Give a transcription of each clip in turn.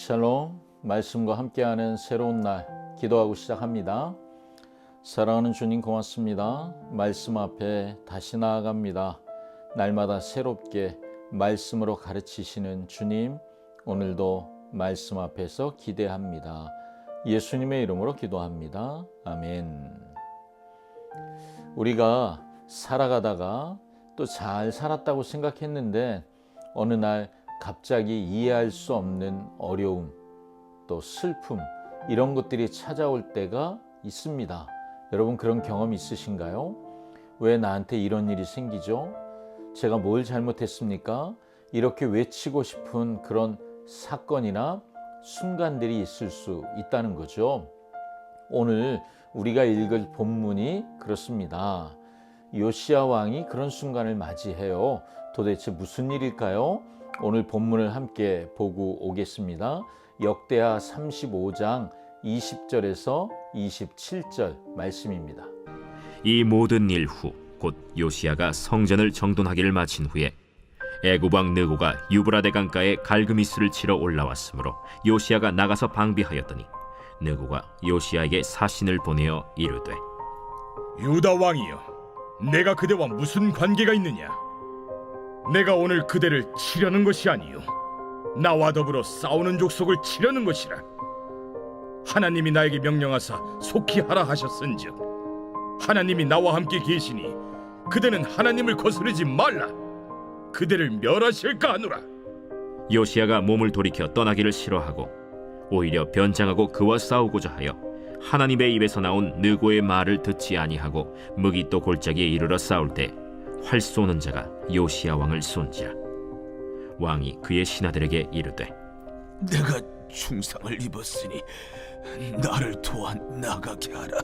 샬롬, 말씀과 함께하는 새로운 날 기도하고 시작합니다. 사랑하는 주님 고맙습니다. 말씀 앞에 다시 나아갑니다. 날마다 새롭게 말씀으로 가르치시는 주님, 오늘도 말씀 앞에서 기대합니다. 예수님의 이름으로 기도합니다. 아멘. 우리가 살아가다가 또 잘 살았다고 생각했는데 어느 날 갑자기 이해할 수 없는 어려움, 또 슬픔, 이런 것들이 찾아올 때가 있습니다. 여러분 그런 경험 있으신가요? 왜 나한테 이런 일이 생기죠? 제가 뭘 잘못했습니까? 이렇게 외치고 싶은 그런 사건이나 순간들이 있을 수 있다는 거죠. 오늘 우리가 읽을 본문이 그렇습니다. 요시야 왕이 그런 순간을 맞이해요. 도대체 무슨 일일까요? 오늘 본문을 함께 보고 오겠습니다. 역대하 35장 20절에서 27절 말씀입니다. 이 모든 일 후 곧 요시야가 성전을 정돈하기를 마친 후에 애굽 왕 느고가 유브라데 강가에 갈그미스를 치러 올라왔으므로 요시야가 나가서 방비하였더니 느고가 요시야에게 사신을 보내어 이르되 유다 왕이여, 내가 그대와 무슨 관계가 있느냐? 내가 오늘 그대를 치려는 것이 아니요 나와 더불어 싸우는 족속을 치려는 것이라. 하나님이 나에게 명령하사 속히 하라 하셨은즉 하나님이 나와 함께 계시니 그대는 하나님을 거스르지 말라. 그대를 멸하실까 하노라. 요시야가 몸을 돌이켜 떠나기를 싫어하고 오히려 변장하고 그와 싸우고자 하여 하나님의 입에서 나온 느고의 말을 듣지 아니하고 무기또 골짜기에 이르러 싸울 때 활 쏘는 자가 요시야 왕을 쏜지라. 왕이 그의 신하들에게 이르되 내가 중상을 입었으니 나를 도와 나가게 하라.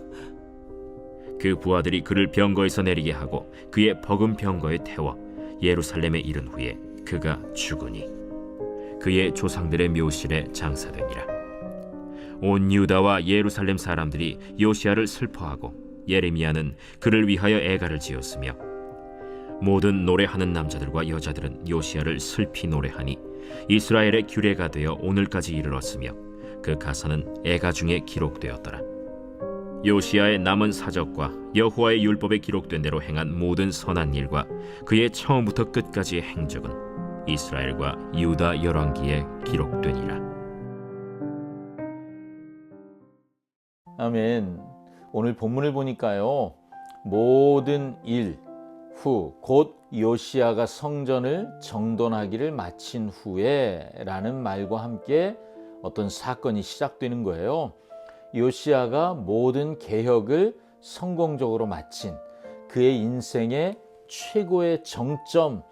그 부하들이 그를 병거에서 내리게 하고 그의 버금 병거에 태워 예루살렘에 이른 후에 그가 죽으니 그의 조상들의 묘실에 장사되니라. 온 유다와 예루살렘 사람들이 요시야를 슬퍼하고 예레미야는 그를 위하여 애가를 지었으며 모든 노래하는 남자들과 여자들은 요시야를 슬피 노래하니 이스라엘의 규례가 되어 오늘까지 이르렀으며 그 가사는 애가 중에 기록되었더라. 요시야의 남은 사적과 여호와의 율법에 기록된 대로 행한 모든 선한 일과 그의 처음부터 끝까지의 행적은 이스라엘과 유다 열왕기에 기록되니라. 아멘. 오늘 본문을 보니까요, 모든 일 후 곧 요시야가 성전을 정돈하기를 마친 후에 라는 말과 함께 어떤 사건이 시작되는 거예요. 요시야가 모든 개혁을 성공적으로 마친 그의 인생의 최고의 정점,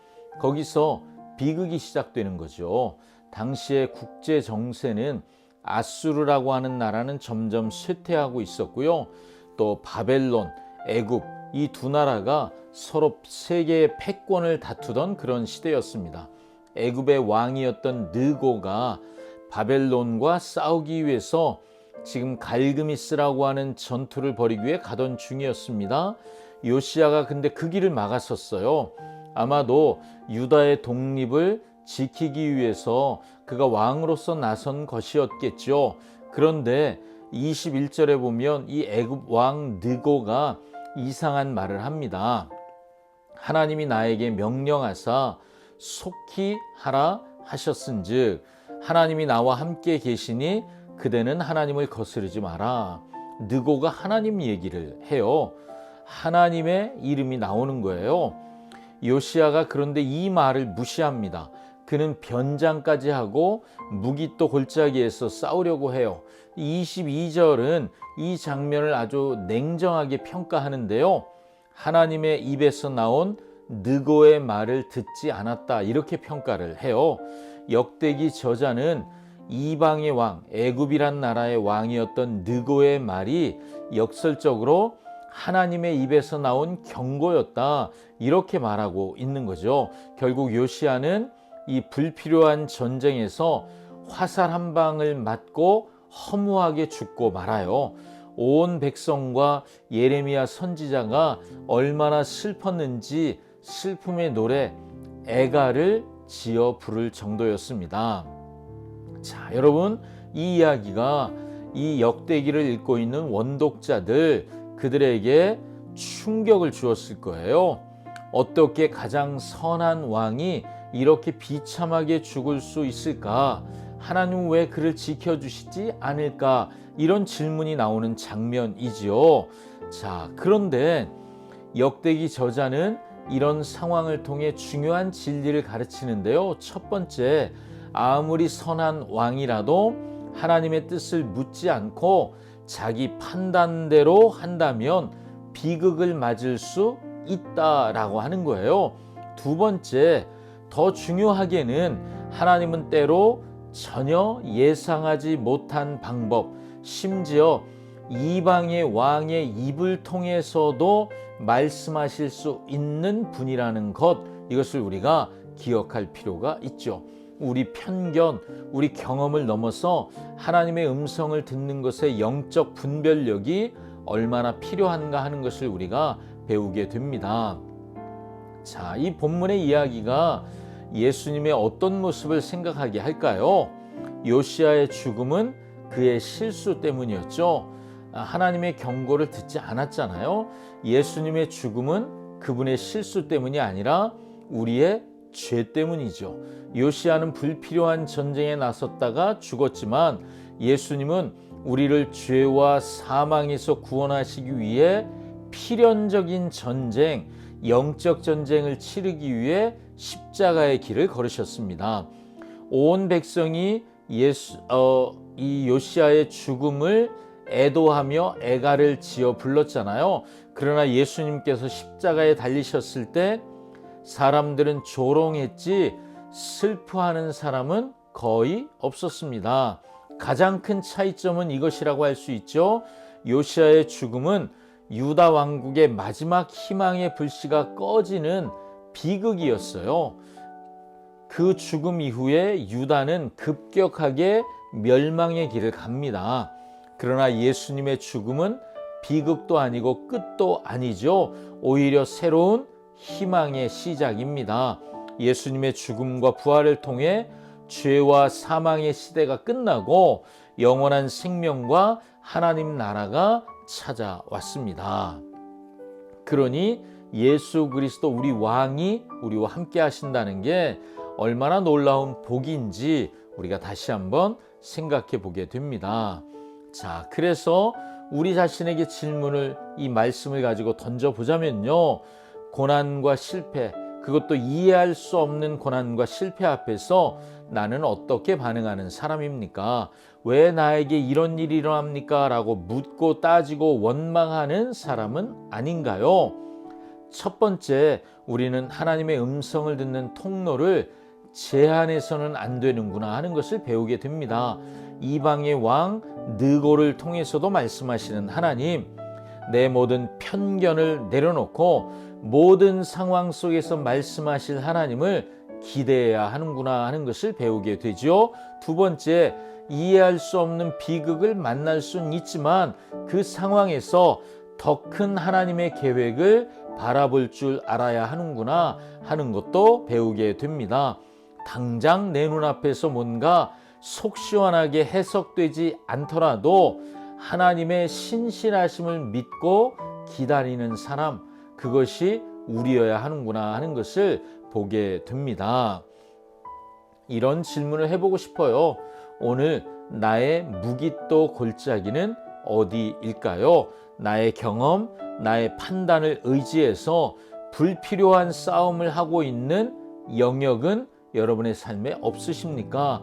거기서 비극이 시작되는 거죠. 당시의 국제 정세는 아수르라고 하는 나라는 점점 쇠퇴하고 있었고요. 또 바벨론, 애굽, 이 두 나라가 서로 세계의 패권을 다투던 그런 시대였습니다. 애굽의 왕이었던 느고가 바벨론과 싸우기 위해서 지금 갈그미스라고 하는 전투를 벌이기 위해 가던 중이었습니다. 요시야가 근데 그 길을 막았었어요. 아마도 유다의 독립을 지키기 위해서 그가 왕으로서 나선 것이었겠죠. 그런데 21절에 보면 이 애굽 왕 느고가 이상한 말을 합니다. 하나님이 나에게 명령하사 속히 하라 하셨은즉 하나님이 나와 함께 계시니 그대는 하나님을 거스르지 마라. 느고가 하나님 얘기를 해요. 하나님의 이름이 나오는 거예요. 요시야가 그런데 이 말을 무시합니다. 그는 변장까지 하고 무기또 골짜기에서 싸우려고 해요. 22절은 이 장면을 아주 냉정하게 평가하는데요. 하나님의 입에서 나온 느고의 말을 듣지 않았다, 이렇게 평가를 해요. 역대기 저자는 이방의 왕, 애굽이란 나라의 왕이었던 느고의 말이 역설적으로 하나님의 입에서 나온 경고였다, 이렇게 말하고 있는 거죠. 결국 요시야는 이 불필요한 전쟁에서 화살 한 방을 맞고 허무하게 죽고 말아요. 온 백성과 예레미야 선지자가 얼마나 슬펐는지 슬픔의 노래 애가를 지어 부를 정도였습니다. 자, 여러분, 이 이야기가 이 역대기를 읽고 있는 원독자들, 그들에게 충격을 주었을 거예요. 어떻게 가장 선한 왕이 이렇게 비참하게 죽을 수 있을까? 하나님은 왜 그를 지켜주시지 않을까? 이런 질문이 나오는 장면이지요. 자, 그런데 역대기 저자는 이런 상황을 통해 중요한 진리를 가르치는데요. 첫 번째, 아무리 선한 왕이라도 하나님의 뜻을 묻지 않고 자기 판단대로 한다면 비극을 맞을 수 있다라고 하는 거예요. 두 번째, 더 중요하게는 하나님은 때로 전혀 예상하지 못한 방법, 심지어 이방의 왕의 입을 통해서도 말씀하실 수 있는 분이라는 것, 이것을 우리가 기억할 필요가 있죠. 우리 편견, 우리 경험을 넘어서 하나님의 음성을 듣는 것의 영적 분별력이 얼마나 필요한가 하는 것을 우리가 배우게 됩니다. 자, 이 본문의 이야기가 예수님의 어떤 모습을 생각하게 할까요? 요시야의 죽음은 그의 실수 때문이었죠. 하나님의 경고를 듣지 않았잖아요. 예수님의 죽음은 그분의 실수 때문이 아니라 우리의 죄 때문이죠. 요시야는 불필요한 전쟁에 나섰다가 죽었지만 예수님은 우리를 죄와 사망에서 구원하시기 위해 필연적인 전쟁, 영적 전쟁을 치르기 위해 십자가의 길을 걸으셨습니다. 온 백성이 이 요시야의 죽음을 애도하며 애가를 지어 불렀잖아요. 그러나 예수님께서 십자가에 달리셨을 때 사람들은 조롱했지 슬퍼하는 사람은 거의 없었습니다. 가장 큰 차이점은 이것이라고 할 수 있죠. 요시야의 죽음은 유다 왕국의 마지막 희망의 불씨가 꺼지는 비극이었어요. 그 죽음 이후에 유다는 급격하게 멸망의 길을 갑니다. 그러나 예수님의 죽음은 비극도 아니고 끝도 아니죠. 오히려 새로운 희망의 시작입니다. 예수님의 죽음과 부활을 통해 죄와 사망의 시대가 끝나고 영원한 생명과 하나님 나라가 찾아왔습니다. 그러니 예수 그리스도 우리 왕이 우리와 함께 하신다는 게 얼마나 놀라운 복인지 우리가 다시 한번 생각해 보게 됩니다. 자, 그래서 우리 자신에게 질문을, 이 말씀을 가지고 던져보자면요. 고난과 실패, 그것도 이해할 수 없는 고난과 실패 앞에서 나는 어떻게 반응하는 사람입니까? 왜 나에게 이런 일이 일어납니까? 라고 묻고 따지고 원망하는 사람은 아닌가요? 첫 번째, 우리는 하나님의 음성을 듣는 통로를 제한해서는 안 되는구나 하는 것을 배우게 됩니다. 이방의 왕 느고를 통해서도 말씀하시는 하나님, 내 모든 편견을 내려놓고 모든 상황 속에서 말씀하실 하나님을 기대해야 하는구나 하는 것을 배우게 되죠. 두 번째, 이해할 수 없는 비극을 만날 수는 있지만 그 상황에서 더 큰 하나님의 계획을 바라볼 줄 알아야 하는구나 하는 것도 배우게 됩니다. 당장 내 눈앞에서 뭔가 속 시원하게 해석되지 않더라도 하나님의 신실하심을 믿고 기다리는 사람, 그것이 우리여야 하는구나 하는 것을 보게 됩니다. 이런 질문을 해보고 싶어요. 오늘 나의 무기또 골짜기는 어디일까요? 나의 경험, 나의 판단을 의지해서 불필요한 싸움을 하고 있는 영역은 여러분의 삶에 없으십니까?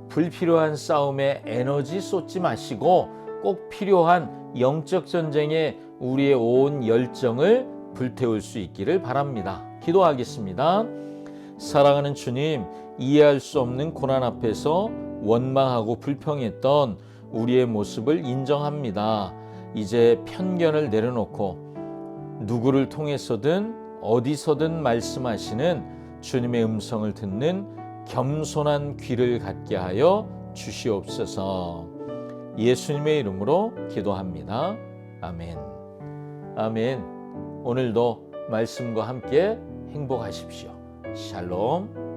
불필요한 싸움에 에너지 쏟지 마시고 꼭 필요한 영적 전쟁에 우리의 온 열정을 불태울 수 있기를 바랍니다. 기도하겠습니다. 사랑하는 주님, 이해할 수 없는 고난 앞에서 원망하고 불평했던 우리의 모습을 인정합니다. 이제 편견을 내려놓고 누구를 통해서든 어디서든 말씀하시는 주님의 음성을 듣는 겸손한 귀를 갖게 하여 주시옵소서. 예수님의 이름으로 기도합니다. 아멘. 아멘. 오늘도 말씀과 함께 행복하십시오. 샬롬.